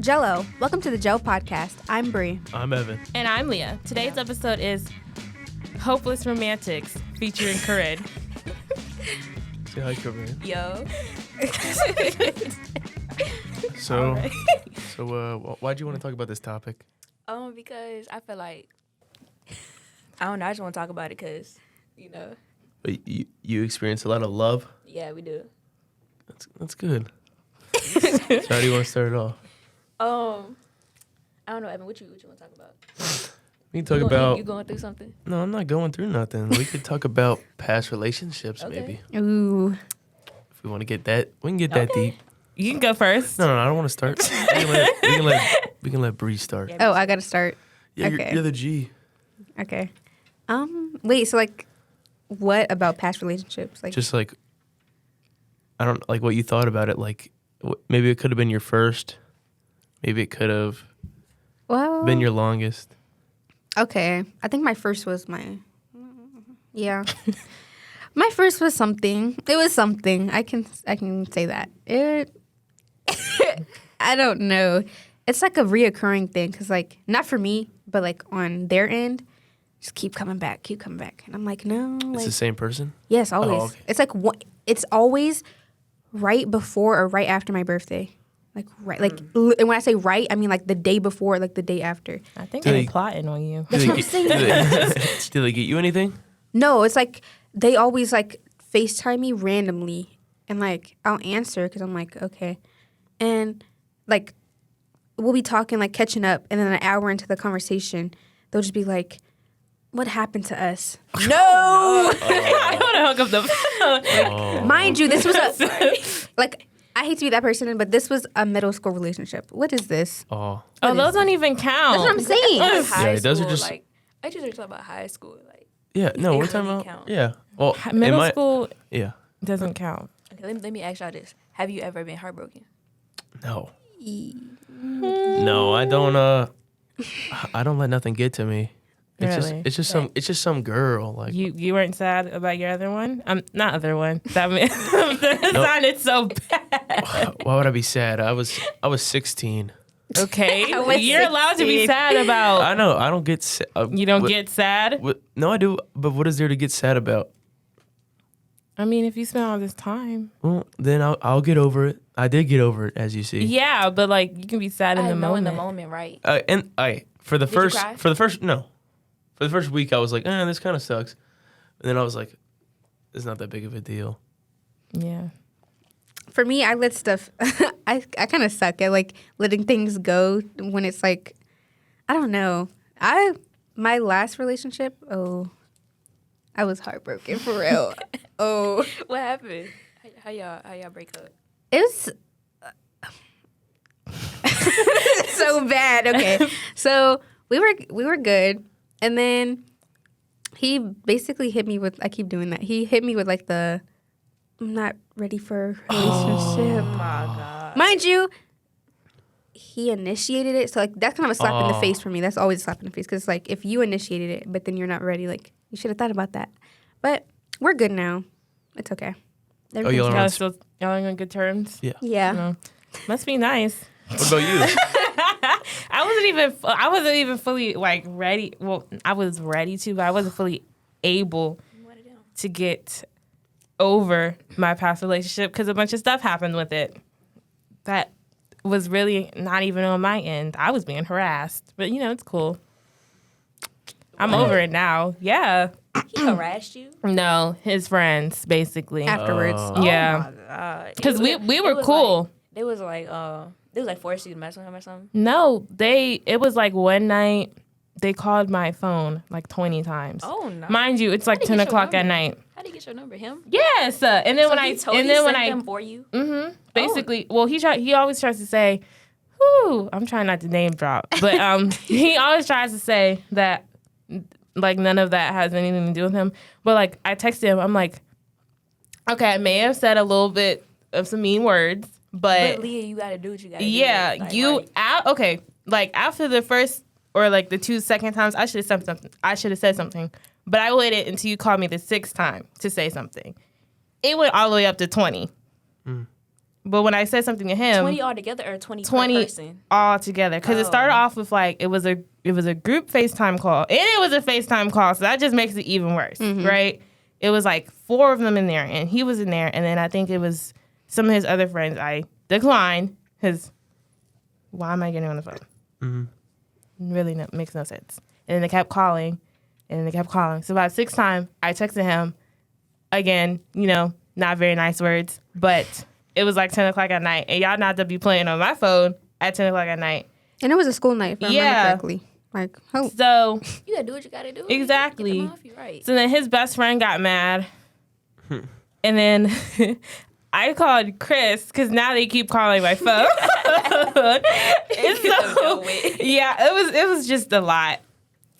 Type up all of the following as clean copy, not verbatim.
Jello, welcome to the Jello Podcast. I'm Brie. I'm Evan. And I'm Leah. Today's episode is Hopeless Romantics featuring Corinne. Say hi, Corinne. Yo. So, why'd you want to talk about this topic? Because I feel like, I don't know, I just want to talk about it because, But you experience a lot of love? Yeah, we do. That's good. So how do you want to start it off? I don't know, Evan, what you want to talk about? We can talk about... You going through something? No, I'm not going through nothing. We could talk about past relationships, maybe. Ooh. If we want to get that, we can get that deep. You can go first. No, I don't want to start. We can let Brie start. Oh, I got to start. Yeah, okay. you're the G. Okay. Wait, so what about past relationships? Just I don't like what you thought about it. Like, maybe it could have been your first. Maybe it could have been your longest. Okay. I think my first was yeah. My first was something. It was something. I can say that. I don't know. It's like a reoccurring thing because, not for me, but, on their end, just keep coming back. And I'm like, no. It's the same person? Yes, always. Oh, okay. It's it's always right before or right after my birthday. And when I say right, I mean, the day before, the day after. I think they're plotting on you. That's what I'm saying. Do they get you anything? No, it's they always, FaceTime me randomly. And, I'll answer because I'm like, okay. And, we'll be talking, catching up. And then an hour into the conversation, they'll just be like, what happened to us? No! I want to hook up the phone. Mind you, this was I hate to be that person, but this was a middle school relationship. What is this? Oh, those don't even count. That's what I'm saying. High those school, are just... I just talking about high school. Yeah, no, they we're talking really about... count. Yeah. Well, Middle school Yeah. doesn't count. Okay, let me ask y'all this. Have you ever been heartbroken? No. No, I don't. I don't let nothing get to me. Really? It's just some girl. You weren't sad about your other one? Not other one. That sounded so bad. Why would I be sad? I was 16. Okay, I was you're allowed to be 16. sad about. I know. I don't get sad. You don't get sad? No, I do. But what is there to get sad about? I mean, if you spend all this time. Well, then I'll get over it. I did get over it, as you see. Yeah, but you can be sad in the moment. In the moment, right? For the Did you cry? For the first week, I was like, this kind of sucks. And then I was like, it's not that big of a deal. Yeah. For me, I let stuff... I kind of suck at, letting things go when it's, I don't know. My last relationship, I was heartbroken, for real. What happened? How y'all break up? It was... so bad. Okay. So, we were good. And then he basically hit me with... I keep doing that. He hit me with, the... I'm not ready for a relationship. Oh, my God. Mind you, he initiated it. So, that's kind of a slap in the face for me. That's always a slap in the face. Because, if you initiated it, but then you're not ready, you should have thought about that. But we're good now. It's okay. y'all are Y'all are on good terms? Yeah. Yeah. No. Must be nice. What about you? I wasn't even fully ready. Well, I was ready to, but I wasn't fully able to get over my past relationship because a bunch of stuff happened with it that was really not even on my end. I was being harassed, but it's cool. I'm over it now. Yeah. He harassed you? No, his friends basically. Afterwards. Yeah. Oh, my God. Because we were cool. They was forced you to mess with him or something? No, it was one night they called my phone 20 times. Oh, no. Mind you, it's 10 o'clock at night. How did he get your number? Him? Yes, and then He sent them for you? Basically, well, he always tries to say, "Whoo," I'm trying not to name drop, but he always tries to say that none of that has anything to do with him. But I texted him, I'm like, okay, I may have said a little bit of some mean words, but Leah, you gotta do what you gotta do. Yeah, okay. After the first or the 2 second times, I should have said something. But I waited until you called me the 6th time to say something. It went all the way up to 20. But when I said something to him, 20 all together or 20 per 20 person? all together, because it started off with like it was a group FaceTime call, and it was a FaceTime call, so that just makes it even worse, right? It was like 4 of them in there, and he was in there, and then I think it was some of his other friends. I declined because why am I getting on the phone? Really makes no sense. And then they kept calling, and they kept calling. So about 6 times, I texted him again. Not very nice words, but it was like 10 o'clock at night, and y'all not to be playing on my phone at 10 o'clock at night. And it was a school night, if I remember correctly. Like, oh. So You gotta do what you gotta do. exactly. Get them off you, right. So then his best friend got mad, and then I called Chris because now they keep calling my phone. And so, yeah, it was just a lot.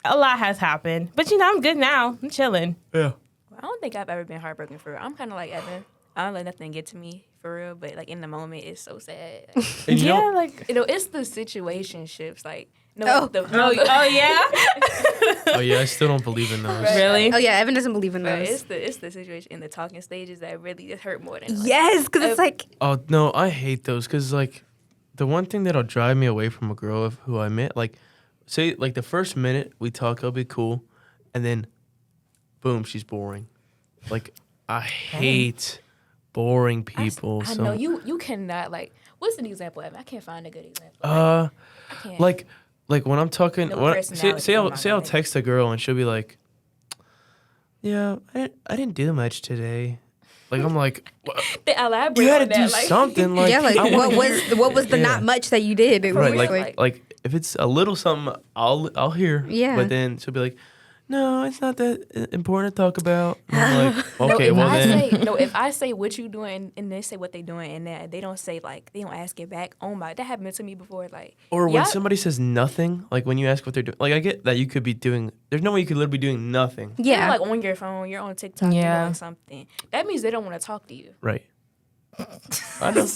A lot has happened, but I'm good now. I'm chilling. Yeah. I don't think I've ever been heartbroken for real. I'm kind of like Evan. I don't let nothing get to me for real, but like in the moment, it's so sad. And It's the situationships. Like oh yeah. Oh yeah, I still don't believe in those. Right. Really? Oh, yeah, Evan doesn't believe in But those. it's the situation in the talking stages that really hurt more than like, Yes, because it's like... Oh no, I hate those because like the one thing that'll drive me away from a girl who I met, like say like the first minute we talk, I'll be cool, and then boom, she's boring. Like I hate boring people. I know you cannot like. What's an example, Evan? I can't find a good example. I can't. Like when I'm talking, No when, personality, say I'm I'll not say I'll gonna- text a girl and she'll be like, "Yeah, I didn't do much today." Like I'm like, They elaborate you had to on do that, like, something. Like yeah, like, I wanna what was the Yeah. not much that you did? It right, was like if it's a little something, I'll hear. Yeah. But then she'll be like, "No, it's not that important to talk about." And I'm like, No, okay, well then. if I say what you doing and they say what they doing and then they don't say like they don't ask it back. Oh my, that happened to me before. Like Or when y'all- somebody says nothing, like when you ask what they're doing, like I get that you could be doing. There's no way you could literally be doing nothing. you're yeah. like on your phone, you're on TikTok, Yeah. you're doing something. That means they don't want to talk to you. Right. I know.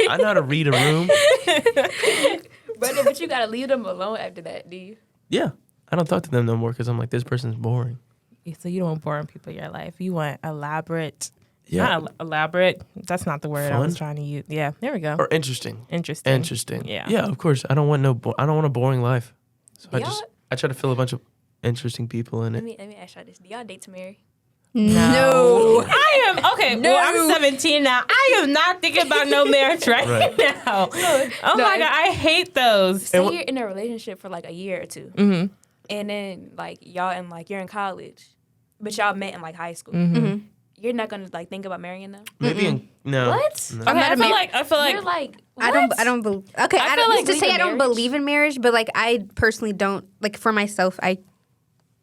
I know how to read a room. But you gotta leave them alone after that, do you? Yeah. I don't talk to them no more because I'm like, this person's boring. So you don't want boring people in your life. You want elaborate. Yeah. Not elaborate. That's not the word I was Fun? trying to use. Yeah, there we go. Or interesting. Interesting. Yeah. Yeah, of course. I don't want I don't want a boring life. So Y'all- I try to fill a bunch of interesting people in Let it. me ask y'all this: do y'all date to marry? No. I am okay. No. Well, I'm 17 now. I am not thinking about no marriage right now. Oh my god, I hate those. Say you're in a relationship for like a year or two, and then like y'all and like you're in college, but y'all met in like high school. You're not gonna like think about marrying them. Maybe no. What? No. Okay, I feel like You're like I don't believe. Okay, I feel don't like to say I don't marriage- believe in marriage, but like I personally don't like for myself.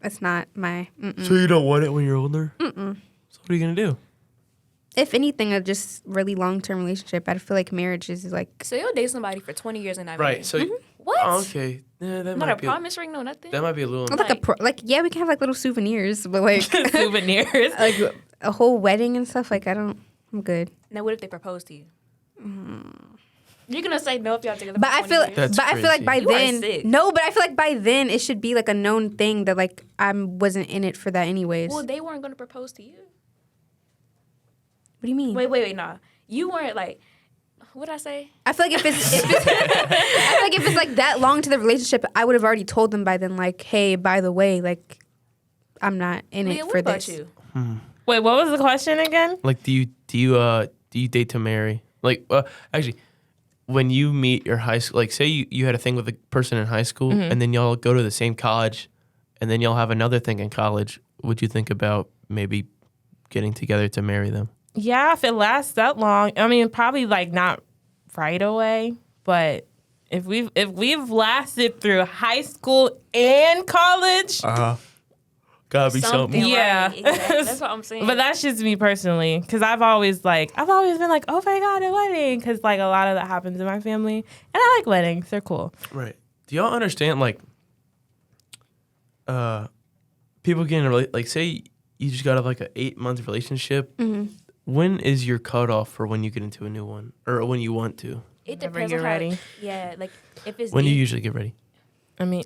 That's not my. So you don't want it when you're older? So what are you gonna do? If anything, a just really long term relationship. I feel like marriage is like. so you'll date somebody for 20 years and not Right. marry. So What? oh, okay. Yeah, that Not might a be. promise ring, no nothing. That might be a little. Yeah, we can have like little souvenirs, but like souvenirs. like a whole wedding and stuff. Like I'm good. Now what if they propose to you? You're gonna say no if y'all together. But for I 20 feel, years? That's but I feel like by You are then, sick. no. But I feel like by then it should be like a known thing that like I wasn't in it for that anyways. Well, they weren't gonna propose to you. What do you mean? Wait, nah. You weren't like. What'd I say? I feel like if it's I feel like if it's like that long to the relationship, I would have already told them by then. Like, hey, by the way, like I'm not in Leah, it what for about this. you? Wait, what was the question again? Like, do you date to marry? Like, actually, when you meet your high school, like, say you had a thing with a person in high school, and then y'all go to the same college, and then y'all have another thing in college. Would you think about maybe getting together to marry them? Yeah, if it lasts that long, I mean, probably like not right away, but if we've lasted through high school and college, Gotta be something. right, Yeah. exactly. That's what I'm saying. but that's just me personally, because I've always been like, oh my god, a wedding, because like a lot of that happens in my family, and I like weddings; they're cool. Right. Do y'all understand, like, people getting a like, say you just got out of like an 8-month relationship. When is your cutoff for when you get into a new one, or when you want to? it Whenever depends you're on how, ready. Yeah, like if it's When do you deep- usually get ready? I mean,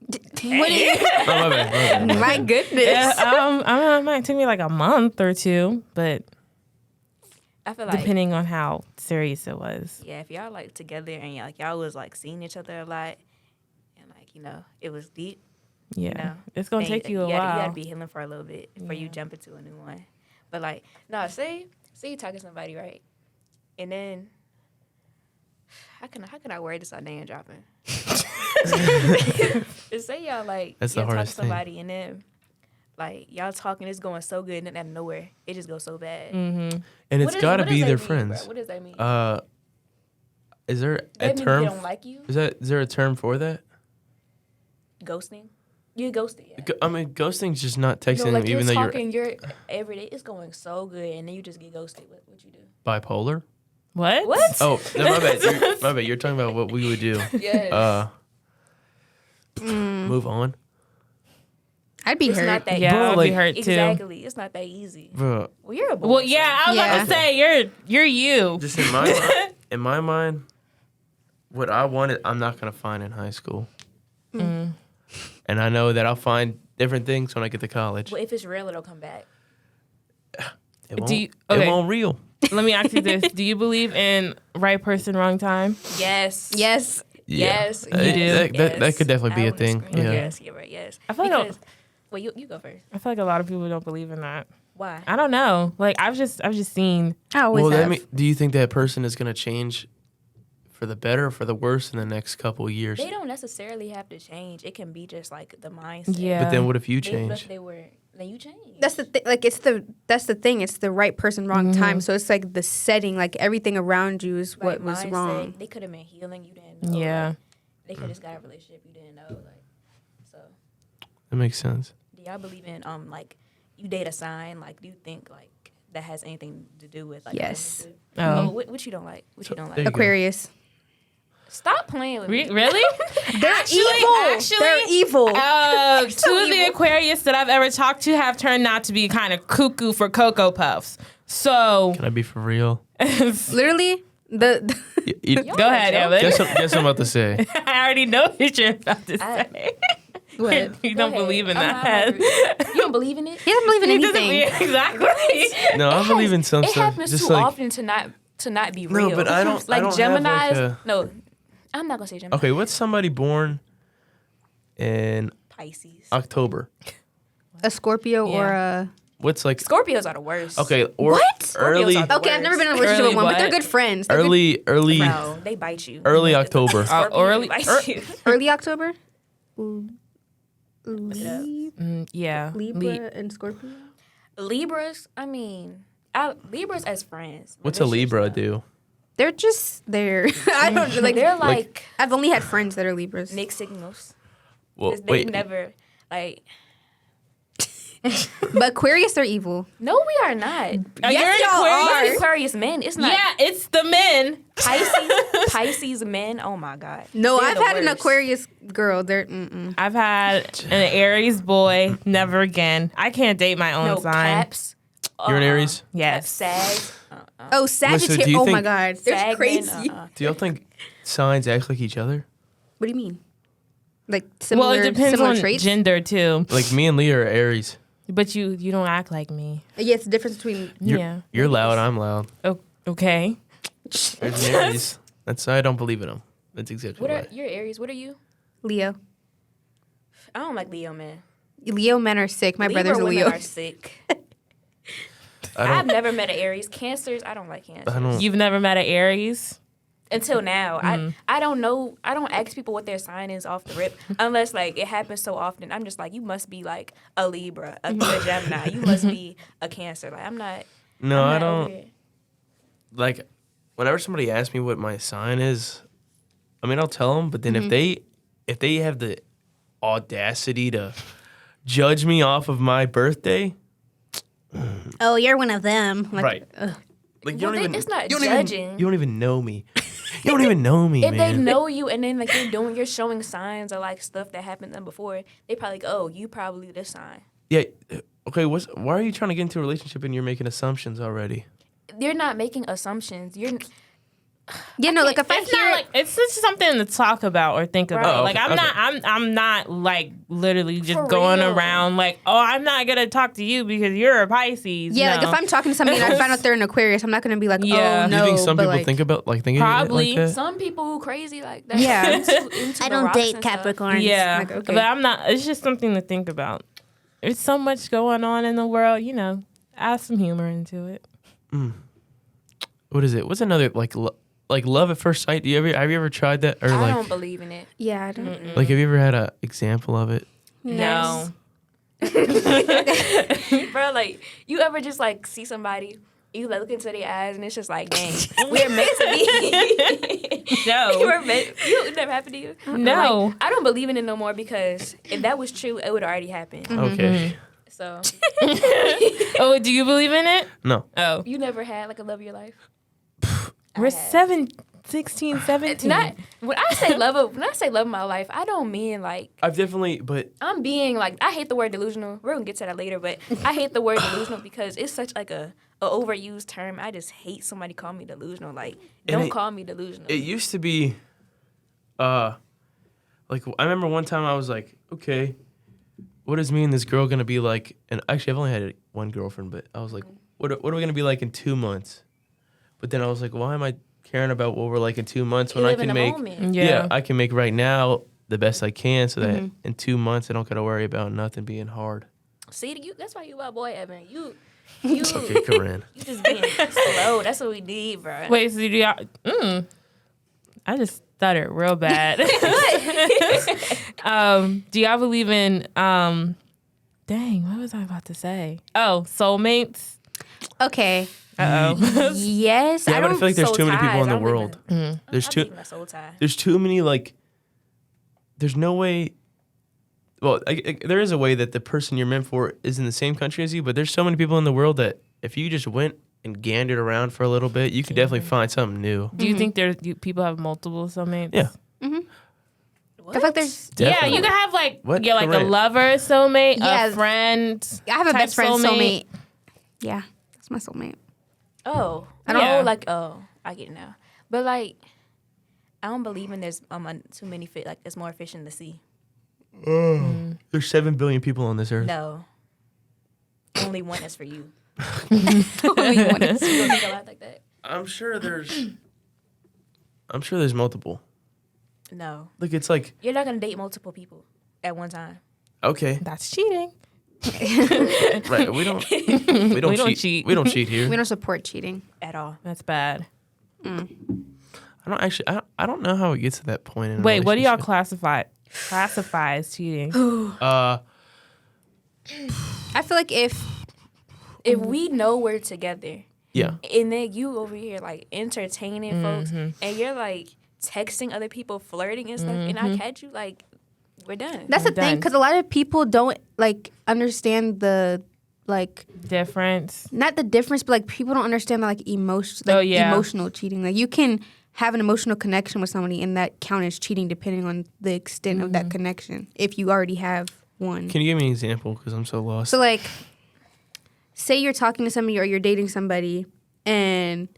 What do you- Oh, my bad. My goodness. it might take me like a month or two, but I feel like depending on how serious it was. yeah, if y'all like together and y'all was like seeing each other a lot, and like it was deep. Yeah, it's gonna then take you a you while. gotta be healing for a little bit before you jump into a new one. But like, no, say you talking to somebody, right? And then how can I word this out name dropping? Say y'all like That's the you're talking to hardest thing. somebody and then like y'all talking, it's going so good, and then out of nowhere it just goes so bad. Mm-hmm. And it's got to be their mean, friends. bro? What does that mean? Is there a that mean term? they don't like you? Is there a term for that? Ghosting? You ghosted. Yeah. I mean, ghosting's just not texting No, like them, even though you're every day it's going so good, and then you just get ghosted. What you do? bipolar. What? What? Oh, no, my bad. My bad. You're talking about what we would do. Yes. Move on, I'd be It's hurt. not that Yeah, Bro, I'd like- be hurt too. Exactly. It's not that easy. bro. Well, you're a boy. Well, yeah, I was about Yeah. to say you're you. Just in my mind, what I wanted, I'm not gonna find in high school, and I know that I'll find different things when I get to college. Well, if it's real, it'll come back. It won't, you- it okay. won't real. Let me ask you this: do you believe in right person, wrong time? Yes. Yes. Yes. You do? That could definitely be I a would thing. agree. Yeah. Yes, you're right. Yes. I feel like Because, well, you go first. I feel like a lot of people don't believe in that. Why? I don't know. Like I've just seen. I always Well, have. do you think that person is gonna change for the better or for the worse in the next couple of years? They don't necessarily have to change. It can be just like the mindset. Yeah. But then what if you What change? if they were? Then you change. That's the thing. Like that's the thing. It's the right person, wrong time. So it's like the setting, like everything around you is what Right was mindset. wrong. They could have been healing. You didn't know. Yeah. Like, they could have just got a relationship you didn't know. Like, so That makes sense. do y'all believe in like you date a sign? Like, do you think like that has anything to do with like? Yes. a Oh. relationship? What you don't like? What you don't there like? you go. Aquarius. Stop playing with me. Really? They're evil. They're evil. Two of the Aquarius that I've ever talked to have turned out to be kind of cuckoo for Cocoa Puffs. So Can I be for real? Literally, the go ahead, Evan. Guess what I'm about to say. I already know what you're about to I- say. what? You don't Go ahead. believe in I'm that. not- You don't believe in it? He doesn't believe in He doesn't anything. exactly. No, I believe in some It stuff. happens Just too like often to not be real. no, but I don't. like I don't Gemini's. Have like No, I'm not gonna say Gemini. okay, what's somebody born in Pisces. October? A Scorpio or a What's like Scorpios are the worst. okay or What? early Scorpios are okay. I've never been in a relationship Early with one, but they're what? good friends. They're good- early Bro, they bite you. early October. Scorpio early- bites you. early October. Yeah. Libra and Scorpio. Libras. I mean, Libras as friends. What's a Libra Relationships, do? They're just there. I don't no. like. They're like I've only had friends that are Libras. mixed signals. Well, 'Cause they wait. never like. But Aquarius are evil. No, we are not. You're Yes, an y'all Aquarius? are. We're Aquarius men. It's not Yeah, it's the men. Pisces men. Oh my god. No, They're I've the had an worst. Aquarius girl. They're I've had an Aries boy. Never again. I can't date my own No sign. caps. You're an Aries. Yes. Sag. oh Sagittarius. do you Oh my think- god, they're Sag crazy. men, Do y'all think signs act like each other? What do you mean? Like similar, Well, it depends similar on traits? gender too. Like me and Leah are Aries. But you don't act like me. Yeah, it's the difference between. You're loud. I'm loud. Oh, okay. There's an Aries. That's I don't believe in them. That's exactly What why. are you're Aries? What are you? Leo. I don't like Leo men. Leo men are sick. My Libra brother's a women Leo. are sick. I I've don't. never met an Aries. Cancers. I don't like Cancers. I don't. You've never met an Aries? Until now, I don't know. I don't ask people what their sign is off the rip unless like it happens so often. I'm just like, you must be like a Libra, a Gemini. You must be a Cancer. Like I'm not. No, I'm I not over don't. it. Like, whenever somebody asks me what my sign is, I mean, I'll tell them. But then if they have the audacity to judge me off of my birthday, Oh, you're one of them. Like, right? ugh. Like Well, it's not you don't judging. Even, you don't even know me. You don't even know me, If they man. know you and then like you're showing signs or like stuff that happened to them before, they probably go, oh, you probably this sign. Yeah. Okay. Why are you trying to get into a relationship and you're making assumptions already? They're not making assumptions. Yeah, no, like if I It's hear not like it's just something to talk about or think about. Oh, Like okay, I'm not like literally just For going real. around like, oh, I'm not gonna talk to you because you're a Pisces. yeah, No. like if I'm talking to somebody and I find out they're an Aquarius, I'm not gonna be like, Yeah. oh Do no. you think some but people like, think about thinking Probably. like that? Some people who crazy like that. Yeah. into I the don't rocks date and stuff. Capricorns. Yeah, Like, okay. but I'm not. It's just something to think about. There's so much going on in the world. Add some humor into it. What is it? What's another like love at first sight? Have you ever tried that or I like don't believe in it. Yeah, I don't. like have you ever had an example of it? No. Bro, like, you ever just, like, see somebody, you, like, look into their eyes, and it's just like, dang, we're meant to be. No. You never happened to you? No. Like, I don't believe in it no more because if that was true, it would already happen. Okay. So, Oh, do you believe in it? No. Oh. you never had, like, a love of your life? We're have. 16, 17. Not when I say love of my life, I don't mean like I've definitely I'm being like I hate the word delusional. We're gonna get to that later, but I hate the word delusional because it's such like a overused term. I just hate somebody call me delusional. Like don't call me delusional. it used to be like I remember one time I was like, okay, what is me and this girl gonna be like? And actually I've only had one girlfriend, but I was like, what are we gonna be like in 2 months? But then I was like, why am I caring about what we're like in 2 months when I live in can the make moment. Yeah. I can make right now the best I can so that in 2 months I don't gotta worry about nothing being hard. See, that's why you my boy Evan. You Okay, Corinne. you just being slow. That's what we need, bro. Wait, so do y'all... I just stuttered real bad. Do y'all believe in... dang, what was I about to say? Oh, soulmates? Okay. Uh-oh. Yes. Yeah, I but I don't. feel like there's soul too many people ties, in the I don't world. even- There's I too believe in a soul tie. there's too many like there's no way well there is a way that the person you're meant for is in the same country as you, but there's so many people in the world that if you just went and gandered around for a little bit, you could definitely find something new. Do you think people have multiple soulmates? Yeah. I feel like there's. Yeah, Definitely. you can have like What? like a Correct. lover soulmate, Yeah. a friend. I have a type best friend soulmate. Yeah, that's my soulmate. Oh, I don't- oh, like I get it now. But like, I don't believe in there's too many fish. Like there's more fish in the sea. There's 7 billion people on this earth. No, only one is for you. Only one is- You don't think a lot like that? I'm sure there's multiple. No, Like it's like you're not gonna date multiple people at one time. okay, That's cheating. right? We don't cheat. We don't cheat here. We don't support cheating. At all. That's bad. I don't know how it gets to that point. In a Wait, what do y'all relationship. classify as cheating? I feel like if we know we're together, Yeah. and then you over here like entertaining folks, and you're like texting other people, flirting and stuff, and I catch you, like we're done. that's the I'm thing, done. because a lot of people don't like understand the like Difference. not the difference, but like people don't understand the like emotional cheating. Like you can have an emotional connection with somebody, and that count as cheating depending on the extent of that connection. If you already have one. Can you give me an example? Because I'm so lost. So like, say you're talking to somebody or you're dating somebody, and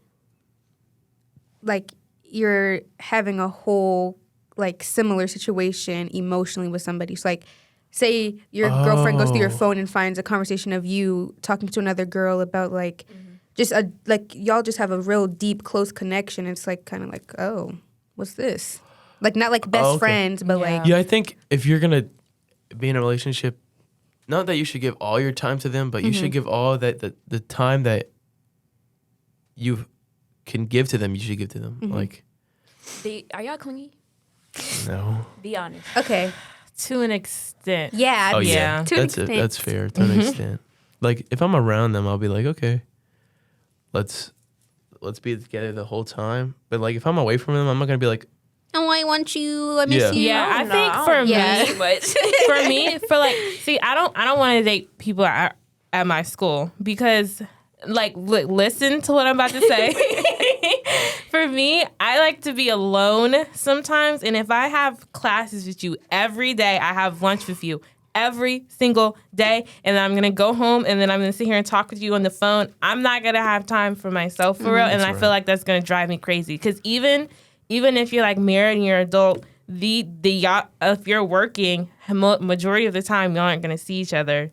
like you're having a whole like similar situation emotionally with somebody. So like, say your girlfriend goes through your phone and finds a conversation of you talking to another girl about like just a like y'all just have a real deep close connection. It's like kind of like, oh, what's this? Like not like best okay. friends, but like Yeah, I think if you're gonna be in a relationship, not that you should give all your time to them, but you should give all that the time that you can give to them. You should give to them. Like, Are y'all clingy? no. Be honest. okay, To an extent. yeah, Oh Yeah. yeah, To an that's extent. that's fair to an extent. Like if I'm around them, I'll be like, okay, let's be together the whole time. But like if I'm away from them, I'm not gonna be like, oh, I want you, I miss Yeah. you. Yeah, I No, think I for don't me, Yeah. too much. for me, for like, see, I don't want to date people at my school because, like, listen to what I'm about to say. For me, I like to be alone sometimes, and if I have classes with you every day, I have lunch with you every single day, and then I'm gonna go home, and then I'm gonna sit here and talk with you on the phone. I'm not gonna have time for myself for real, and I feel like that's gonna drive me crazy. Because even if you're like married and you're an adult, y'all, if you're working, majority of the time y'all aren't gonna see each other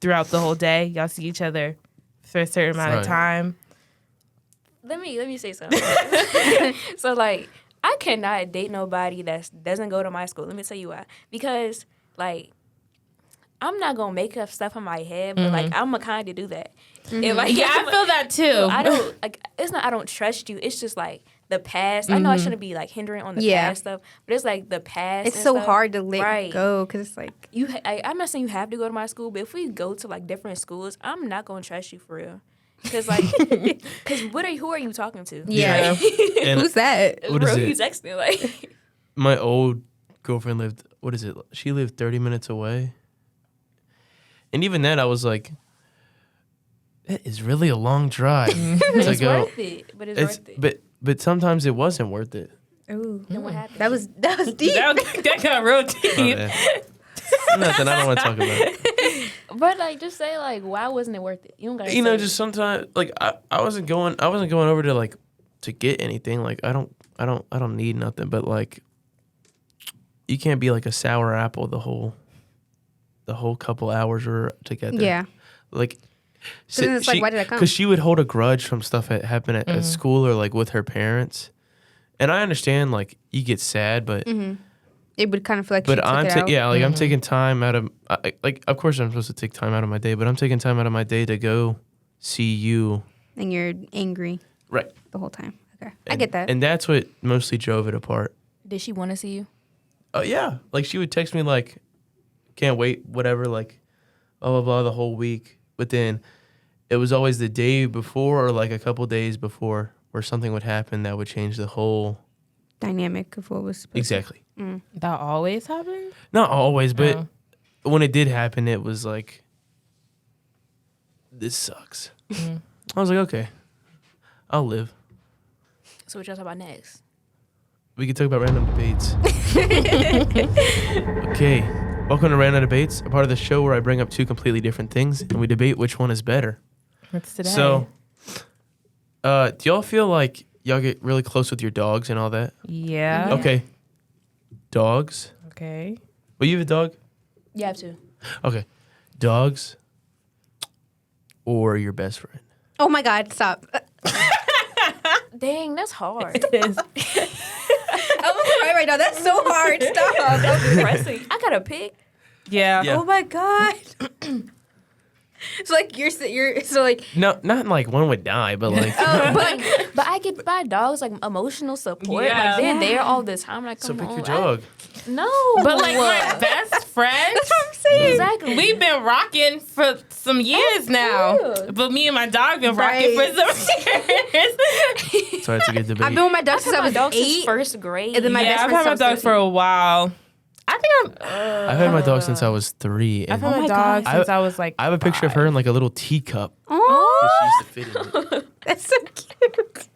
throughout the whole day. Y'all see each other for a certain amount of time. Let me say something. So like, I cannot date nobody that doesn't go to my school. Let me tell you why. Because like, I'm not gonna make up stuff in my head, but like, I'm gonna kind of do that. And, like, Yeah, I feel that too. I don't like. It's not I don't trust you. It's just like the past. I know I shouldn't be like hindering on the past stuff, but it's like the past. It's and so stuff. hard to let go because it's like I'm not saying you have to go to my school, but if we go to like different schools, I'm not gonna trust you for real. Cause like, who are you talking to? Yeah. And who's that? What is Bro, it? you texting like. My old girlfriend lived, what is it? She lived 30 minutes away. And even then, I was like, that is really a long drive to It's go. worth it, but it's worth it. But sometimes it wasn't worth it. Ooh. Then what happened? That was deep. that got real Oh, deep. yeah. Nothing I don't want to talk about. But like, just say like, why wasn't it worth it? You don't gotta. You know, say just sometimes like I wasn't going over to like to get anything. Like I don't need nothing. But like, you can't be like a sour apple the whole couple hours we're together. Yeah. Like. So then it's like, why did I come? Because she would hold a grudge from stuff that happened at school or like with her parents. And I understand like you get sad, but It would kind of feel like but she took it out. I'm taking time out of like of course I'm supposed to take time out of my day, but I'm taking time out of my day to go see you. And you're angry Right. the whole time. Okay. I get that. And that's what mostly drove it apart. Did she want to see you? Oh yeah. Like she would text me like, can't wait, whatever, like blah blah blah the whole week. But then it was always the day before or like a couple days before where something would happen that would change the whole Dynamic of what was supposed exactly. That always happens? Not always, but when it did happen, it was like, this sucks. I was like, okay, I'll live. So what y'all talk about next? We can talk about random debates. Okay. Welcome to Random Debates, a part of the show where I bring up two completely different things and we debate which one is better. What's today? So, do y'all feel like y'all get really close with your dogs and all that? Yeah. Okay. Dogs. Okay. Well, you have a dog? You have to. Okay. Dogs or your best friend? Oh my God, stop. Dang, that's hard. I'm gonna cry right now. That's so hard. Stop. That's depressing. I gotta pick. Yeah. Yeah. Oh my God. So like you're so like No, not like one would die, but like But I get by dogs like emotional support. Yeah. Like they're there all the time. Like, so come pick on. your dog. No. But like my best friend, that's what I'm saying. Exactly. we've been rocking for some years now. real. But me and my dog been rocking for some years. Sorry, it's a good debate. I've been with my dog I've since had I my was dog since 8. first grade. And then my Yeah, best I've friend had my since dog I was for a while. I think I've had my dog since I was 3. I've And had my my dog God. since I was like I have a picture of her in like a little teacup. Oh, She used to fit in it. that's so cute.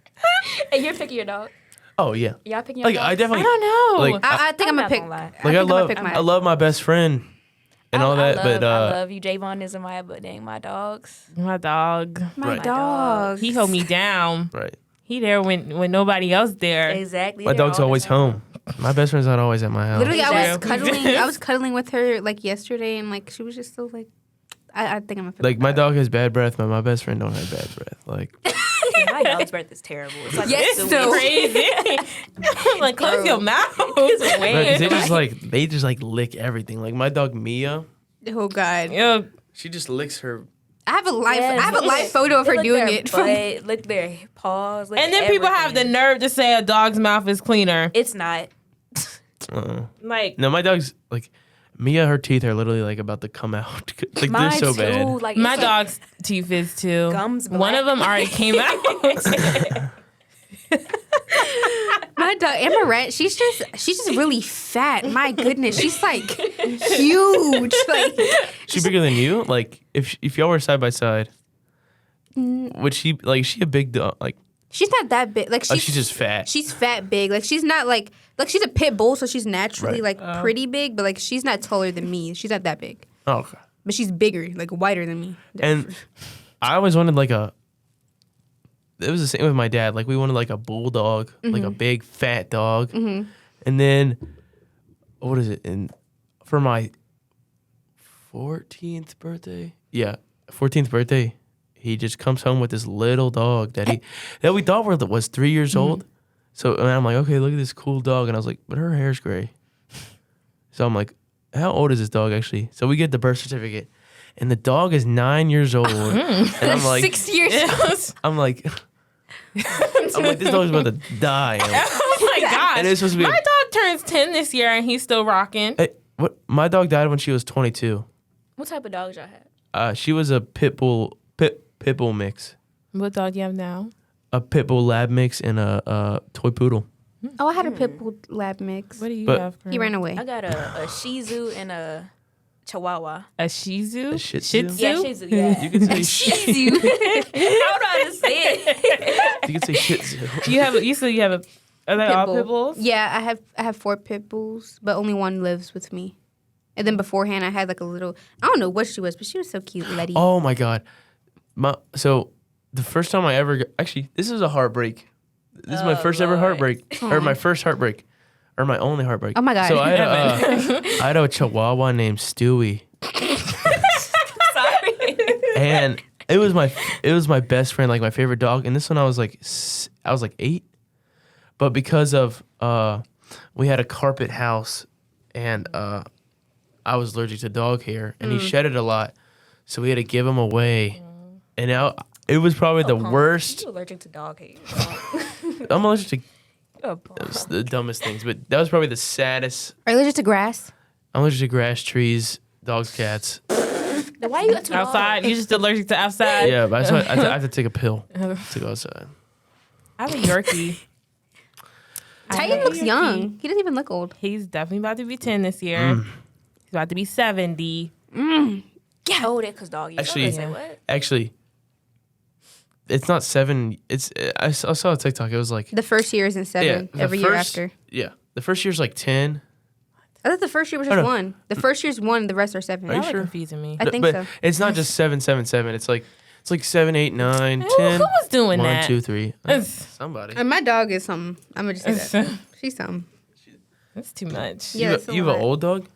And you're picking your dog. Oh yeah. Y'all picking your Like dog. I definitely I don't know. Like, I think I'm I'm gonna not pick. gonna lie. I like think I I'm gonna love pick I love my best friend and all that, but I love you. Javon is my, but dang, my dogs. My dog. my Right. dog. He hold me down. right. He there when nobody else there. Exactly. My They're dog's all the always time. home. My best friend's not always at my house. Literally, I was Exactly. cuddling. I was cuddling with her like yesterday, and like she was just so like. I think I'm gonna pick Like my that. dog has bad breath, but my best friend don't have bad breath. Like My dog's breath is terrible. It's like Yes, it's so- Crazy. Like close your mouth. It's weird. they just like lick everything. Like my dog Mia, Oh God. Yeah. she just licks her. I have a live. Yes, I have a look live at- photo of they her lick doing their it. butt, lick their paws. Lick And then people have the everything. nerve to say a dog's mouth is cleaner. It's not. Like No, my dog's like Mia. Her teeth are literally like about to come out. Like Mine they're so too. bad. Like my it's dog's teeth is too. Gums One black. of them already came out. My dog Amaret, she's just really fat. My goodness, she's like huge. Like She bigger than you? Like if y'all were side by side, would she like? Is she a big dog? Like She's not that big. Like She's just fat. She's fat big. Like she's not like she's a pit bull, so she's naturally Right. like pretty big, but like she's not taller than me. She's not that big. Oh, okay. But she's bigger, like wider than me. And I always wanted like it was the same with my dad. Like we wanted like a bulldog, like a big fat dog. And then what is it? And for my 14th birthday, 14th birthday, he just comes home with this little dog that we thought was 3 years old. So and I'm like, okay, look at this cool dog, and I was like, but her hair's gray. So I'm like, how old is this dog actually? So we get the birth certificate, and the dog is 9 years old, and I'm like 6 years old. I'm like, this dog's about to die. Oh my gosh. And it's supposed to be my dog turns 10 this year and he's still rocking. what? My dog died when she was 22. What type of dogs y'all had? She was a pit bull mix, What dog do you have now? a pit bull lab mix, and a toy poodle. Oh, I had a pit bull lab mix. What do you But- have? He ran away. I got a Shih Tzu and a Chihuahua. A Shih Tzu? A Shih Tzu? Yeah, Shih Tzu. Yeah. You can say I don't know how to say it. you can say Shih Tzu. You said you have a. Are they Pit all bull. pit bulls? Yeah, I have 4 pit bulls, but only one lives with me. And then beforehand, I had like a little. I don't know what she was, but she was so cute, Letty. Oh my god! So the first time I ever actually, this is a heartbreak. This is my first ever heartbreak, or my first heartbreak, or my only heartbreak. Oh my God. So I had a Chihuahua named Stewie, Sorry. and it was my best friend, like my favorite dog. And this one I was like 8, but because of we had a carpet house, and I was allergic to dog hair, and he shedded a lot, so we had to give him away. And now it was probably the worst. You allergic to dog hair. I'm allergic to Oh, the dumbest things, but that was probably the saddest. Are you allergic to grass? I'm allergic to grass, trees, dogs, cats. Why you got two Outside? You're just allergic to outside? Yeah, but I have to take a pill to go outside. I have a Yorkie. Titan looks young. He doesn't even look old. He's definitely about to be 10 this year. He's about to be 70. Yeah. Oh, that because dog. Actually- Say what? Actually, it's not 7. I saw a TikTok. It was like The first year isn't 7. the Every year first- after. Yeah, the first year's like 10. I thought the first year was Oh, just no. 1. The first year's 1. The rest are 7. Are you Y'all are sure? confusing me. I think but so. it's not just 7, 7, 7. It's like 7, 8, 9, Who 10. was doing 1, that? 2, 3. Somebody. And my dog is something. I'm going to just say that. She's something. That's too much. Yeah, it's a you have lot. an old dog?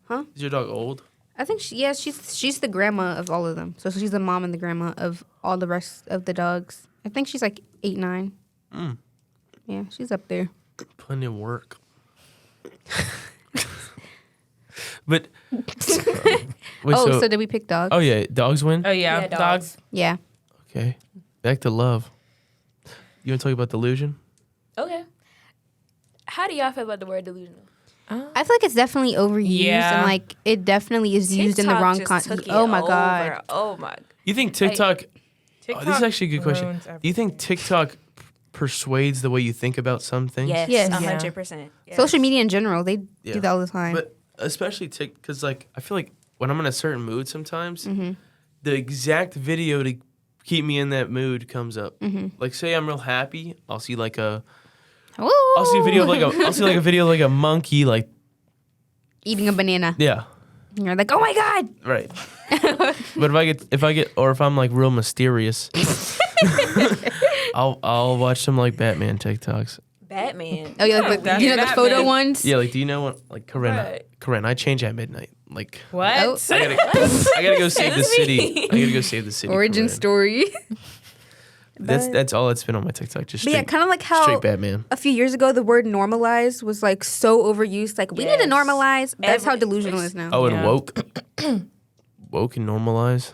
Huh? Is your dog old? I think she's the grandma of all of them. So she's the mom and the grandma of all the rest of the dogs. I think she's like 8, 9. Yeah, she's up there. Plenty of work. But wait, So did we pick dogs? oh yeah, dogs win. Oh, yeah. Yeah, dogs. dogs. Yeah. Okay, back to love. You want to talk about delusion? Okay. How do y'all feel about the word delusional? I feel like it's definitely overused Yeah. and like it definitely is used in the TikTok wrong just context. took it Oh my over. god. Oh my. You think TikTok? TikTok This is actually a good question. ruins Do you think TikTok persuades the way you think about some things? Yes. Yes. 100%. Yes. Social media in general, they Yeah. do that all the time. But especially because like I feel like when I'm in a certain mood sometimes, Mm-hmm. the exact video to keep me in that mood comes up. Mm-hmm. Like say I'm real happy, I'll see like a Ooh. I'll see a video of like a video of like a monkey like Eating a banana. yeah. And you're like, oh my god. Right. But if I'm like real mysterious, I'll watch some like Batman TikToks. Batman. Oh, you like That's you know the photo Batman. ones? Yeah, like do you know what like Corinne? Right. Corinne, I change at midnight. Like What? Oh. I gotta go save the does city. mean? I gotta go save the city. Origin Corinne. story. That's all it's been on my TikTok. Just But yeah, straight, kind of like how straight Batman. a few years ago the word normalize was like so overused. Like we need to Yes. normalize. That's how Every- delusional is now. Oh, and Yeah. woke and normalize.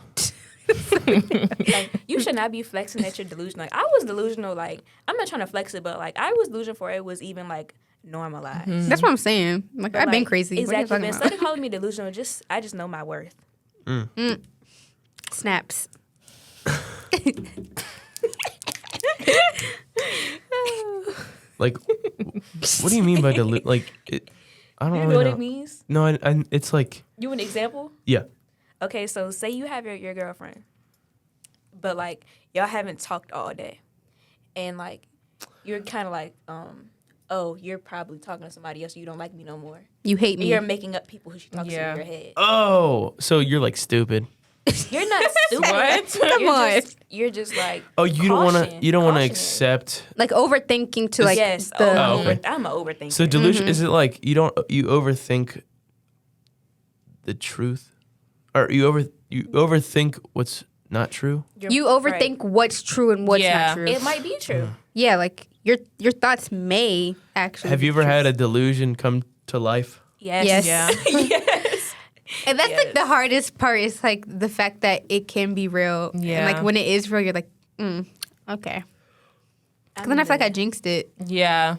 Like, you should not be flexing that you're delusional. Like, I was delusional. Like, I'm not trying to flex it, but like, I was delusional for it was even like normalized. That's what I'm saying. Like But, I've been like, crazy. What are you Exactly. But talking instead about? of calling me delusional, I just know my worth. Snaps. Like, what do you mean by like? I don't You really know what know. it means? No, it's like You an example? yeah. Okay, so say you have your girlfriend, but like y'all haven't talked all day, and like you're kind of like, oh, you're probably talking to somebody else. You don't like me no more. You hate And me. you're making up people who she talks to Yeah. in your head. Oh, so you're like stupid. You're not stupid. What? Come on. You're just like. Oh, you don't want to. caution- You don't want to cautionary. accept. Like overthinking to like yes. the. Oh, okay. I'm an overthinker. So delusion is it like you overthink the truth, or you overthink what's not true? You overthink what's true and what's Yeah. not true. It might be true. Yeah, like your thoughts may actually. Have you ever had a delusion come to life? Yes. Yeah. Yes. And that's like Yes. the hardest part is like the fact that it can be real. Yeah. And like when it is real, you're like, okay. Because then I feel like I jinxed it. Yeah.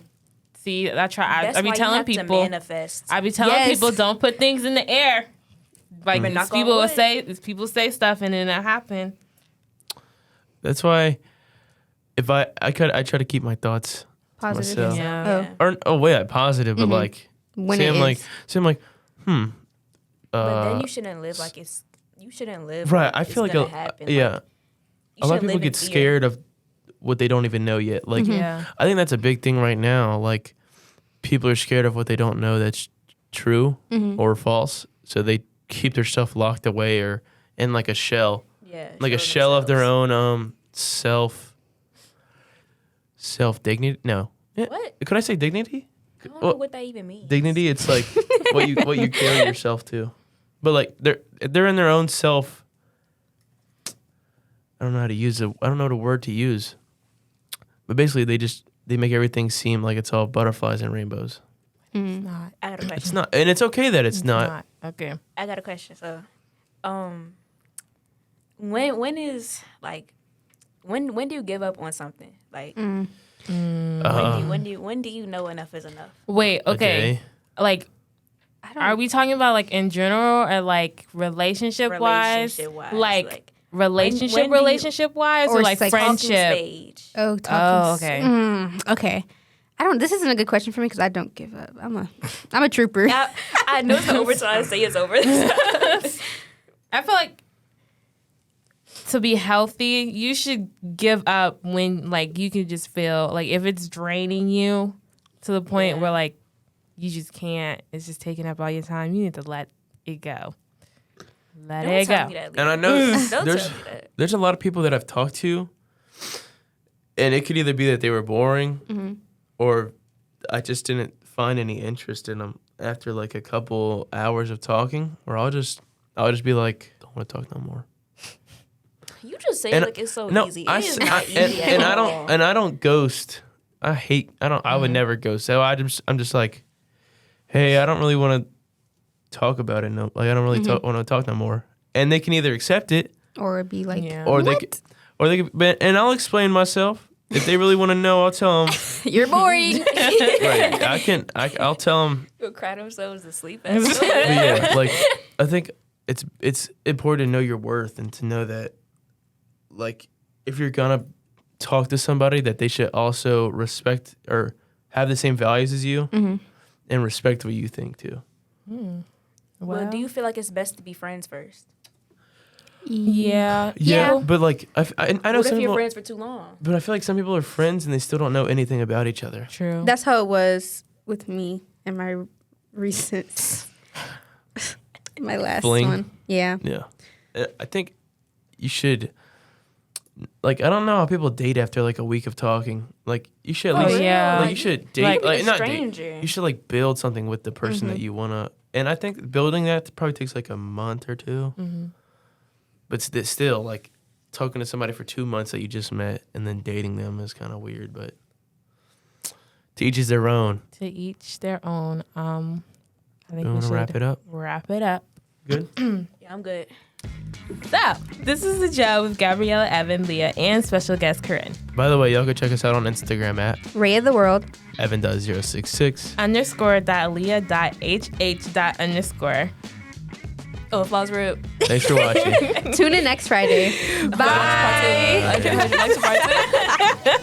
See, I try. That's I be why telling you have to people. manifest. I be telling Yes. people don't put things in the air. Like But these knock on people will wood. say, people say stuff and then it happen. That's why, if I try to keep my thoughts Positive. to myself. Yeah. Or wait, positive, but like When say it I'm like is. But then you shouldn't live like it's. You shouldn't live. right. Like I feel it's like gonna happen. yeah, Like, a you lot of shouldn't people live in get fear. scared of what they don't even know yet. Like Yeah. I think that's a big thing right now. Like people are scared of what they don't know that's true or false, so they keep their stuff locked away or in like a shell, Yeah. like a show shell of their themselves. own self dignity. No, yeah. What? Could I say dignity? I don't know what that even means. Dignity. It's like what you carry yourself to, but like they're in their own self. I don't know how to use it. I don't know the word to use, but basically they make everything seem like it's all butterflies and rainbows. It's not. I got a question. It's not, and it's okay that it's not. Okay. I got a question. So, when is like, when do you give up on something? Like, when do you know enough is enough? Wait. A Okay. day. Like, I don't are we talking about like in general or like relationship wise? Relationship-wise, Like when do you- relationship wise or or like like Talking friendship? stage. Oh, talking. Oh, okay. Okay. I don't. This isn't a good question for me because I don't give up. I'm a trooper. I know it's over till I say it's over. I feel like to be healthy, you should give up when like you can just feel like if it's draining you to the point where like you just can't. It's just taking up all your time. You need to let it go. Let Don't it tell go. me that, And I Leah. know Don't tell there's me that. there's a lot of people that I've talked to, and it could either be that they were boring, or I just didn't find any interest in them after like a couple hours of talking. Or I'll just be like, don't want to talk no more. You just say And it like it's so no, easy. I It is s- not I- easy at and I all. don't ghost. I would never ghost. So I'm just like, hey, I don't really want to talk about it. No, like I don't really want to talk no more. And they can either accept it Or be like, Yeah. or they could, and I'll explain myself. If they really want to know, I'll tell them. you're boring. Right. I'll tell them. You'll cry themselves to sleep. But yeah, like I think it's important to know your worth and to know that, like, if you're gonna talk to somebody, that they should also respect or have the same values as you and respect what you think too. Well, do you feel like it's best to be friends first? Yeah. Yeah. But like I know What some if you're people, friends for too long? but I feel like some people are friends and they still don't know anything about each other. True. That's how it was with me and my recent, my last Fling. one. Yeah. Yeah, I think you should. Like I don't know how people date after like a week of talking. Like you should at least, yeah. like you should date, Like- like Even a not date. stranger. You should like build something with the person that you wanna. And I think building that probably takes like a month or two. But still, like talking to somebody for 2 months that you just met and then dating them is kind of weird. But to each is their own. To each their own. I think You we want to should wrap it up? Wrap it up. Good. Yeah, I'm good. So, this is the show with Gabriella, Evan, Leah, and special guest Corinne. By the way, y'all go check us out on Instagram at Ray of the world. Evan.066. _Leah.hh._. Oh, applause rip. Thanks for watching. Tune in next Friday. Bye. Part two.